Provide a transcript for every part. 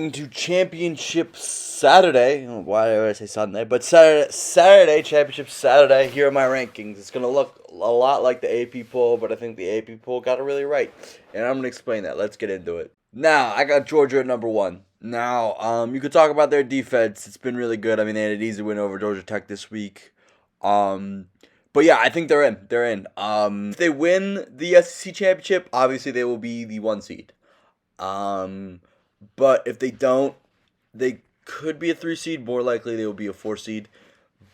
To championship Saturday. Why did I say Sunday? But Saturday, championship Saturday. Here are my rankings. It's gonna look a lot like the AP poll, but I think the AP poll got it really right, and I'm gonna explain that. Let's get into it. Now I got Georgia at number one. Now, you could talk about their defense. It's been really good. I mean, they had an easy win over Georgia Tech this week. Um, but yeah, I think they're in. They're in. If they win the SEC championship, obviously they will be the one seed. Um, but if they don't, they could be a 3 seed. More likely, they will be a 4 seed.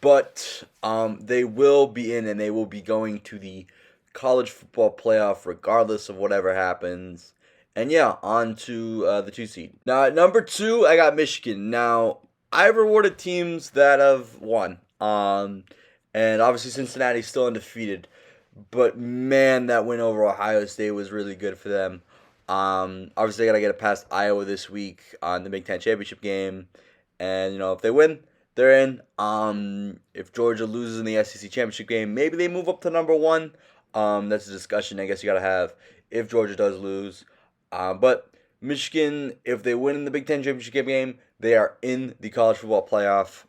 But they will be in, and they will be going to the college football playoff regardless of whatever happens. And yeah, on to the 2 seed. Now at number two, I got Michigan. Now I've rewarded teams that have won. And obviously Cincinnati's still undefeated. But man, that win over Ohio State was really good for them. Obviously, they got to get it past Iowa this week on the Big Ten championship game, and if they win, they're in. If Georgia loses in the SEC championship game, maybe they move up to number one. That's a discussion I guess you got to have if Georgia does lose. But Michigan, if they win in the Big Ten championship game, they are in the college football playoff.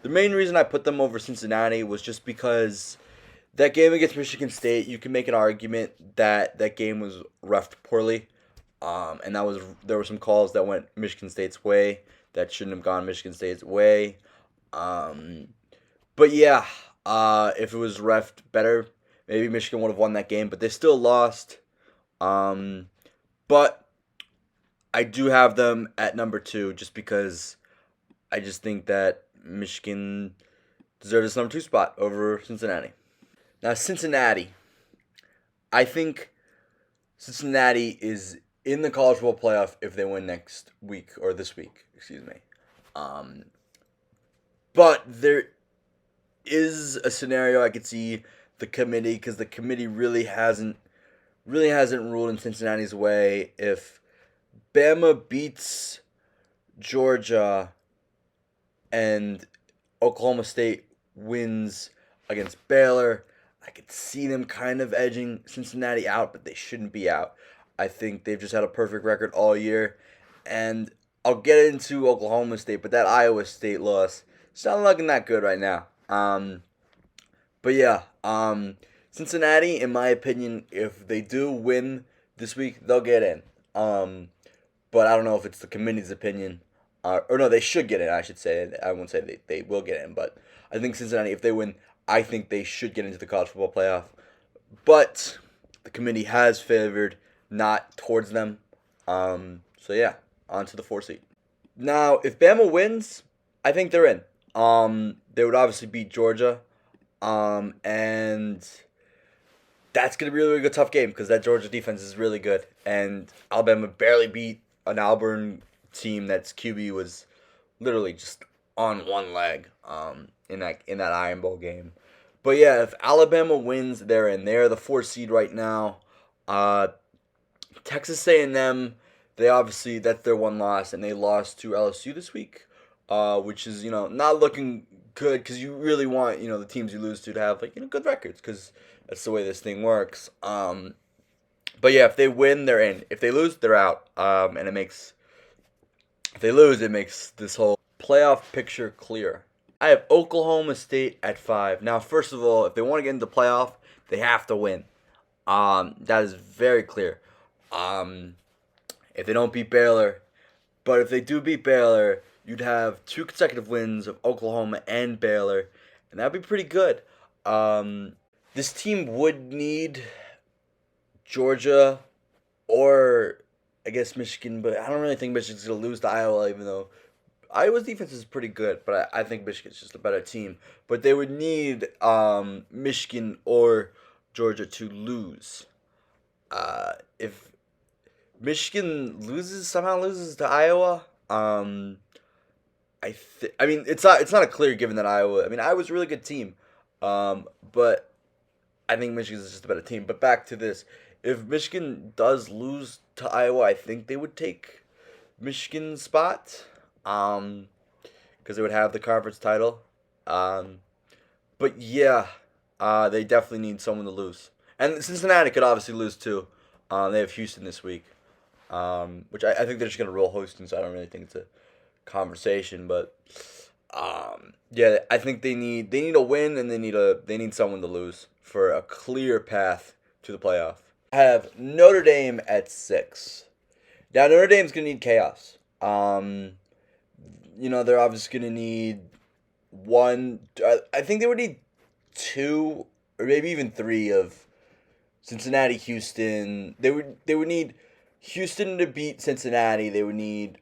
The main reason I put them over Cincinnati was just because that game against Michigan State, you can make an argument that that game was refed poorly, and there were some calls that went Michigan State's way that shouldn't have gone Michigan State's way. But yeah, if it was refed better, maybe Michigan would have won that game, but they still lost. But I do have them at number two just because I just think that Michigan deserves this number two spot over Cincinnati. Now, Cincinnati. I think Cincinnati is in the college football playoff if they win next week, or this week, excuse me. But there is a scenario I could see the committee, because the committee really hasn't ruled in Cincinnati's way. If Bama beats Georgia and Oklahoma State wins against Baylor, I could see them kind of edging Cincinnati out, but they shouldn't be out. I think they've just had a perfect record all year. And I'll get into Oklahoma State, but that Iowa State loss, it's not looking that good right now. But yeah, Cincinnati, in my opinion, if they do win this week, they'll get in. But I don't know if it's the committee's opinion. Or no, they should get in, I should say. I won't say they will get in, but I think Cincinnati, if they win, I think they should get into the college football playoff. But the committee has favored not towards them. So yeah, on to the 4 seed. Now, if Bama wins, I think they're in. They would obviously beat Georgia. And that's going to be a really good, tough game because that Georgia defense is really good. And Alabama barely beat an Auburn team that's QB was literally just on one leg in that Iron Bowl game. But yeah, if Alabama wins, they're in. They're the 4 seed right now. Texas A&M, that's their one loss, and they lost to LSU this week, which is not looking good because you really want the teams you lose to have good records because that's the way this thing works. But yeah, if they win, they're in. If they lose, they're out. And if they lose, it makes this whole playoff picture clear. I have Oklahoma State at 5. Now, first of all, if they want to get into the playoff, they have to win. That is very clear. If they don't beat Baylor, but if they do beat Baylor, you'd have 2 consecutive wins of Oklahoma and Baylor, and that'd be pretty good. This team would need Georgia or I guess Michigan, but I don't really think Michigan's going to lose to Iowa, even though Iowa's defense is pretty good, but I think Michigan's just a better team. But they would need Michigan or Georgia to lose. If Michigan somehow loses to Iowa, I mean it's not a clear given that Iowa. I mean Iowa's a really good team, but I think Michigan's just a better team. But back to this, if Michigan does lose to Iowa, I think they would take Michigan's spot, because they would have the conference title. But yeah, they definitely need someone to lose, and Cincinnati could obviously lose too. They have Houston this week. which I think they're just gonna roll Houston, so I don't really think it's a conversation. But yeah, I think they need a win, and they need someone to lose for a clear path to the playoff. I have Notre Dame at 6. Now Notre Dame's gonna need chaos. They're obviously gonna need one. I think they would need 2 or maybe even 3 of Cincinnati, Houston. They would need Houston to beat Cincinnati. They would need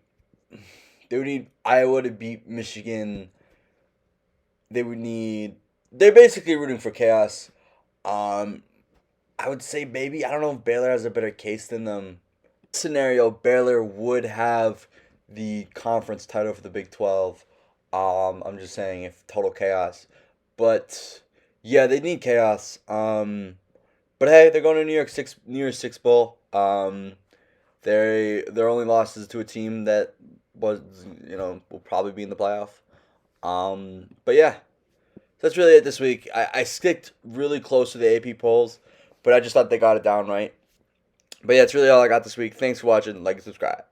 Iowa to beat Michigan. They're basically rooting for chaos. I would say maybe, I don't know if Baylor has a better case than them. Scenario, Baylor would have the conference title for the Big 12. I'm just saying if total chaos. But yeah, they need chaos. But hey, they're going to New Year's Six Bowl. Their only losses to a team that was will probably be in the playoff. But yeah, that's really it this week. I sticked really close to the AP polls, but I just thought they got it down right. But yeah, that's really all I got this week. Thanks for watching. Like and subscribe.